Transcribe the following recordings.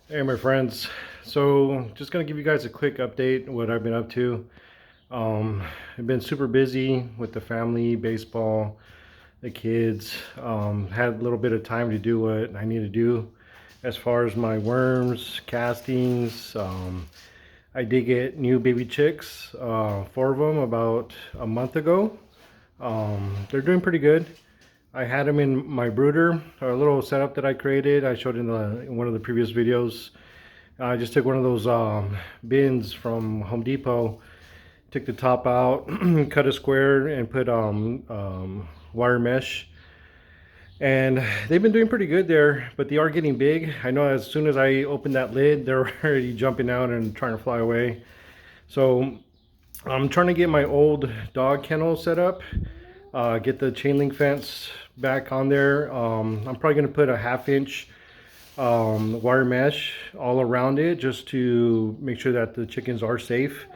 Hey, my friends. So, just gonna give you guys a quick update what I've been up to. Um, I've been super busy with the family, baseball, the kids. Had a little bit of time to do what I need to do as far as my worms, castings. I did get new baby chicks, four of them about a month ago. They're doing pretty good. I had them in my brooder, a little setup that I created. I showed in one of the previous videos. I just took one of those bins from Home Depot, took the top out, cut a square, and put wire mesh. And they've been doing pretty good there, but they are getting big. I know as soon as I open that lid, they're already jumping out and trying to fly away. So I'm trying to get my old dog kennel set up, get the chain link fence back on there. I'm probably going to put a 1/2 inch wire mesh all around it just to make sure that the chickens are safe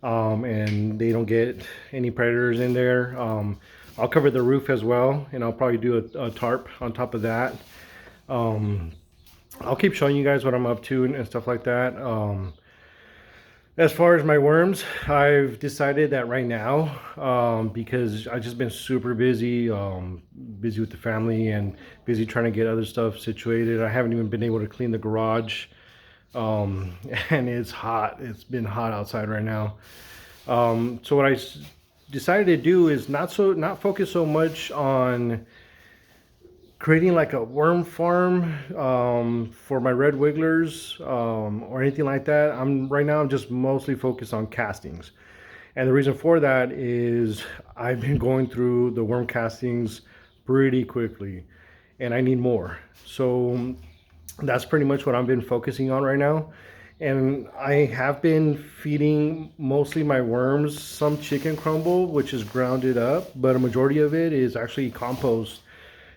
and they don't get any predators in there. I'll cover the roof as well, and I'll probably do a tarp on top of that. Um, I'll keep showing you guys what I'm up to and stuff like that. As far as my worms, I've decided that right now, because I've just been super busy, busy with the family and busy trying to get other stuff situated. I haven't even been able to clean the garage, um, and it's hot. It's been hot outside right now. So what I decided to do is not focus so much on creating like a worm farm for my red wigglers or anything like that. I'm just mostly focused on castings, and the reason for that is I've been going through the worm castings pretty quickly, and I need more. So that's pretty much what I've been focusing on right now. And I have been feeding mostly my worms some chicken crumble, which is grounded up, but a majority of it is actually compost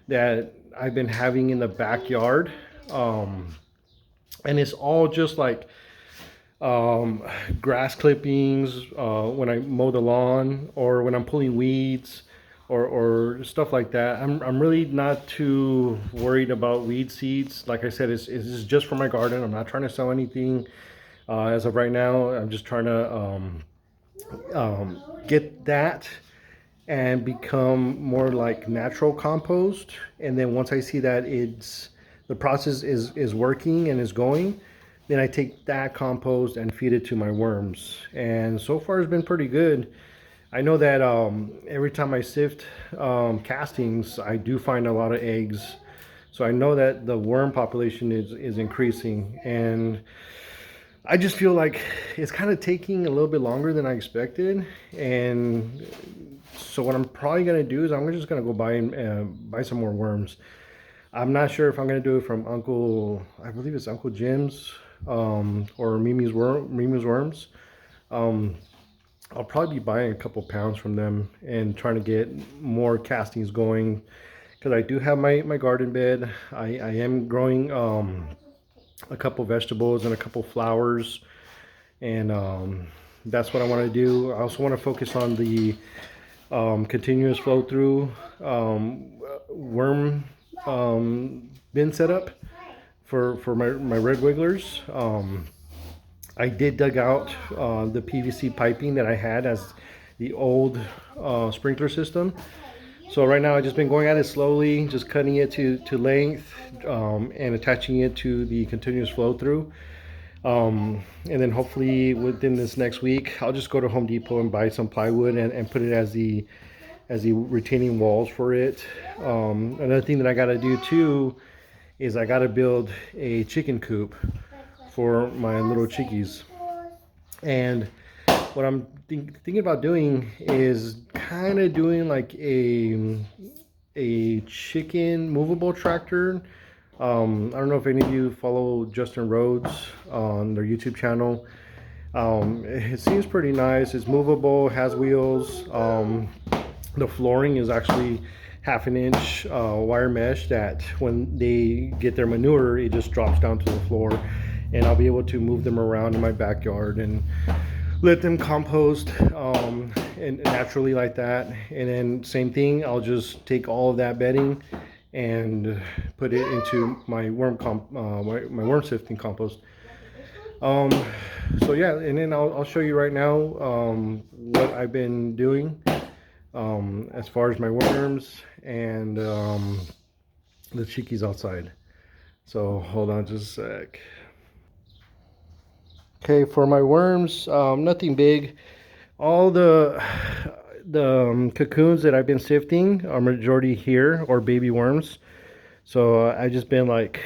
that I've been having in the backyard. Um, and it's all just like um, grass clippings when I mow the lawn or when I'm pulling weeds or stuff like that. I'm really not too worried about weed seeds. Like I said, it's just for my garden. I'm not trying to sell anything as of right now. I'm just trying to get that and become more like natural compost. And then once I see that the process is working and is going, then I take that compost and feed it to my worms. And so far it's been pretty good. I know that every time I sift castings, I do find a lot of eggs. So I know that the worm population is increasing. And I just feel like it's kind of taking a little bit longer than I expected. And so what I'm probably gonna do is I'm just gonna go buy some more worms. I'm not sure if I'm gonna do it from I believe it's Uncle Jim's, or Mimi's Worms. Um, I'll probably be buying a couple pounds from them and trying to get more castings going because I do have my garden bed. I am growing a couple vegetables and a couple flowers, and that's what I want to do. I also want to focus on the continuous flow through worm bin setup for my red wigglers. I did dug out the PVC piping that I had as the old sprinkler system. So right now I've just been going at it slowly, just cutting it to length and attaching it to the continuous flow through. And then hopefully within this next week, I'll just go to Home Depot and buy some plywood and put it as the retaining walls for it. Another thing that I got to do too is I got to build a chicken coop for my little chickies. And what I'm thinking about doing is kind of doing like a chicken movable tractor. I don't know if any of you follow Justin Rhodes on their YouTube channel. It seems pretty nice. It's movable, has wheels. The flooring is actually 1/2 inch wire mesh that when they get their manure, it just drops down to the floor. And I'll be able to move them around in my backyard and let them compost and naturally like that. And then same thing, I'll just take all of that bedding and put it into my my worm sifting compost. Um, so yeah, and then I'll show you right now what I've been doing as far as my worms and the chikis outside. So hold on just a sec. Okay, for my worms, nothing big. All the cocoons that I've been sifting are majority here or baby worms. So I just been like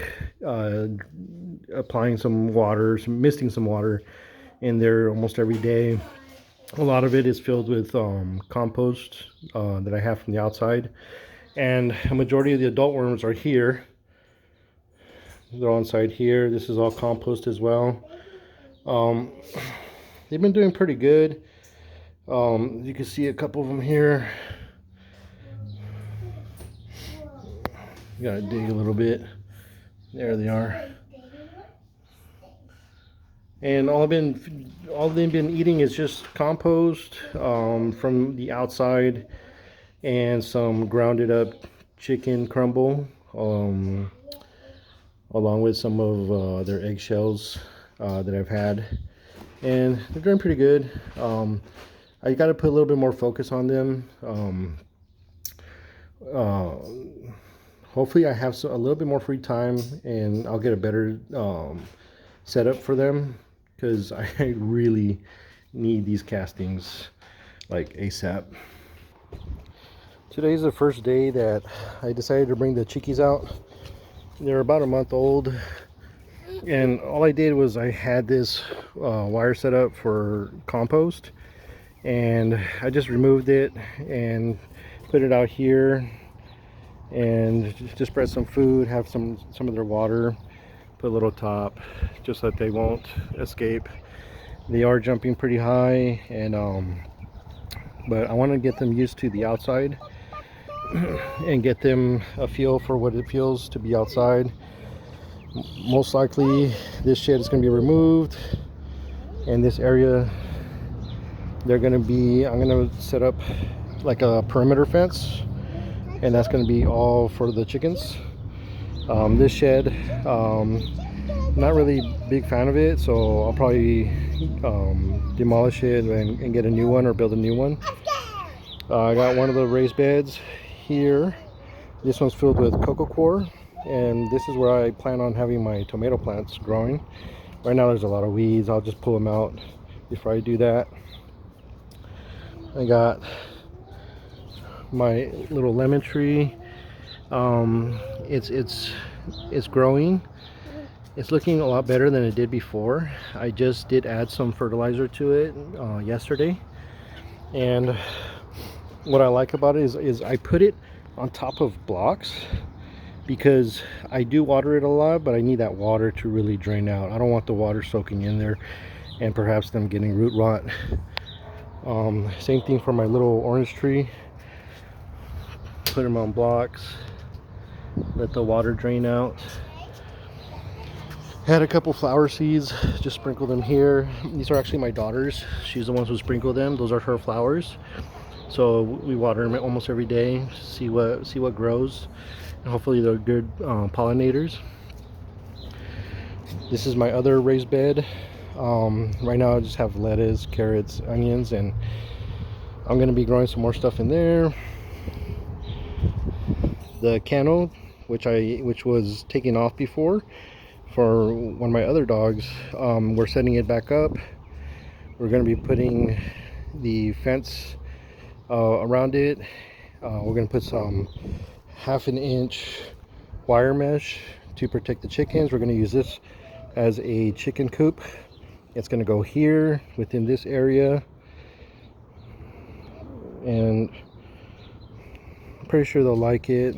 applying some water, misting some water in there almost every day. A lot of it is filled with compost that I have from the outside, and a majority of the adult worms are here. They're all inside here. This is all compost as well. Um, they've been doing pretty good. You can see a couple of them here. You gotta dig a little bit. There they are. And all they've been eating is just compost from the outside and some grounded up chicken crumble, along with some of their eggshells that I've had, and they're doing pretty good. I got to put a little bit more focus on them. Uh, Hopefully, I have a little bit more free time, and I'll get a better setup for them because I really need these castings like ASAP. Today's the first day that I decided to bring the chikis out. They're about a month old, and all I did was I had this wire set up for compost, and I just removed it and put it out here and just spread some food, have some of their water, put a little top just so that they won't escape. They are jumping pretty high, and but I want to get them used to the outside and get them a feel for what it feels to be outside. Most likely this shed is going to be removed, and this area I'm going to set up like a perimeter fence, and that's going to be all for the chickens. This shed, not really big fan of it, so I'll probably demolish it and get a new one or build a new one. I got one of the raised beds here. This one's filled with coco coir, and this is where I plan on having my tomato plants growing. Right now there's a lot of weeds. I'll just pull them out before I do that. I got my little lemon tree. It's growing. It's looking a lot better than it did before. I just did add some fertilizer to it yesterday, and what I like about it is I put it on top of blocks because I do water it a lot, but I need that water to really drain out. I don't want the water soaking in there and perhaps them getting root rot. Same thing for my little orange tree. Put them on blocks, let the water drain out. Had a couple flower seeds, just sprinkled them here. These are actually my daughter's. She's the one who sprinkled them. Those are her flowers. So we water them almost every day, see what grows, and hopefully they're good pollinators. This is my other raised bed. Right now I just have lettuce, carrots, onions, and I'm going to be growing some more stuff in there. The cano, which was taken off before for one of my other dogs, we're setting it back up. We're going to be putting the fence around it. We're going to put some 1/2 inch wire mesh to protect the chickens. We're going to use this as a chicken coop. It's going to go here within this area, and I'm pretty sure they'll like it.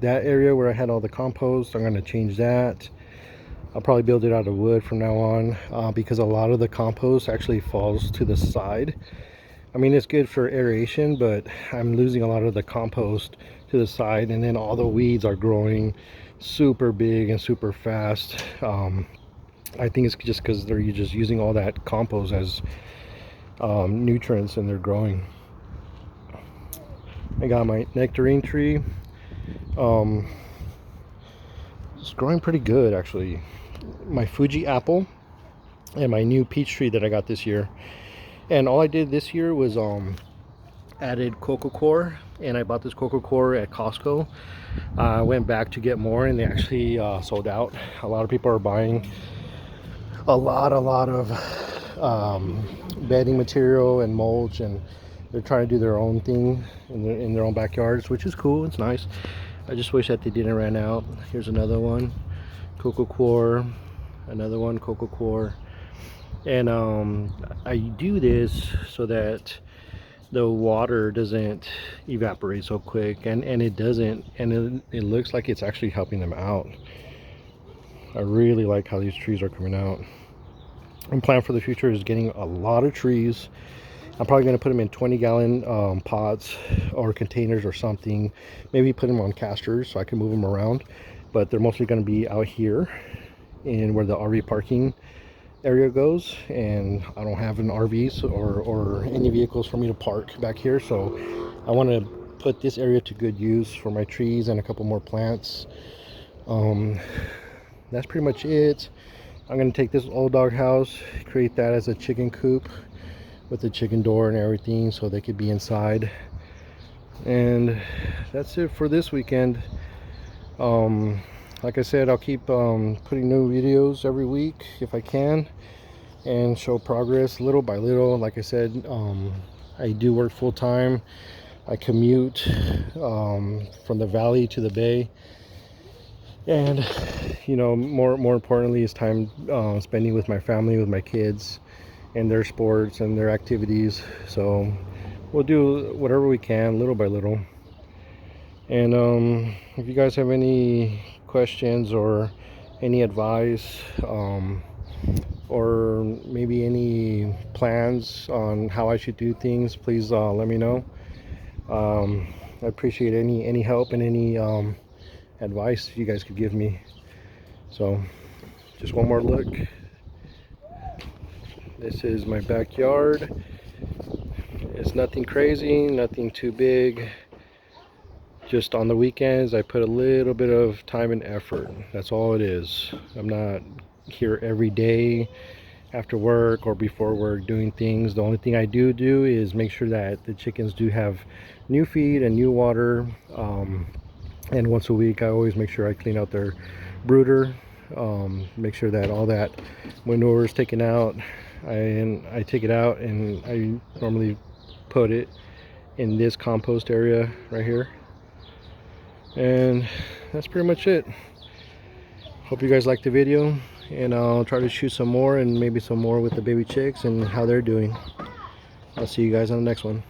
That area where I had all the compost, I'm going to change that. I'll probably build it out of wood from now on, because a lot of the compost actually falls to the side. I mean, it's good for aeration, but I'm losing a lot of the compost to the side, and then all the weeds are growing super big and super fast. I think it's just because they're just using all that compost as nutrients, and they're growing. I got my nectarine tree. It's growing pretty good actually. My Fuji apple and my new peach tree that I got this year. And all I did this year was added coco coir, and I bought this coco coir at Costco. I went back to get more, and they actually sold out. A lot of people are buying a lot of bedding material and mulch, and they're trying to do their own thing in their own backyards, which is cool. It's nice. I just wish that they didn't run out. Here's another one, coco coir, another one, coco coir. And I do this so that the water doesn't evaporate so quick, and it doesn't, and it looks like it's actually helping them out. I really like how these trees are coming out. And plan for the future is getting a lot of trees. I'm probably going to put them in 20-gallon pots or containers or something. Maybe put them on casters so I can move them around, but they're mostly going to be out here in where the RV parking area goes, and I don't have an RV or any vehicles for me to park back here, so I want to put this area to good use for my trees and a couple more plants. That's pretty much it. I'm going to take this old dog house, create that as a chicken coop with the chicken door and everything so they could be inside. And that's it for this weekend. Like I said, I'll keep putting new videos every week if I can, and show progress little by little. Like I said, I do work full-time. I commute from the valley to the bay, and you know, more importantly is time spending with my family, with my kids and their sports and their activities. So we'll do whatever we can little by little. And if you guys have any questions or any advice, or maybe any plans on how I should do things, please let me know. I appreciate any help and any advice you guys could give me. So just one more look. This is my backyard. It's nothing crazy, nothing too big. Just on the weekends I put a little bit of time and effort. That's all it is. I'm not here every day after work or before work doing things. The only thing I do is make sure that the chickens do have new feed and new water, and once a week I always make sure I clean out their brooder, make sure that all that manure is taken out. I take it out and I normally put it in this compost area right here. And that's pretty much it. Hope you guys liked the video, and I'll try to shoot some more, and maybe some more with the baby chicks and how they're doing. I'll see you guys on the next one.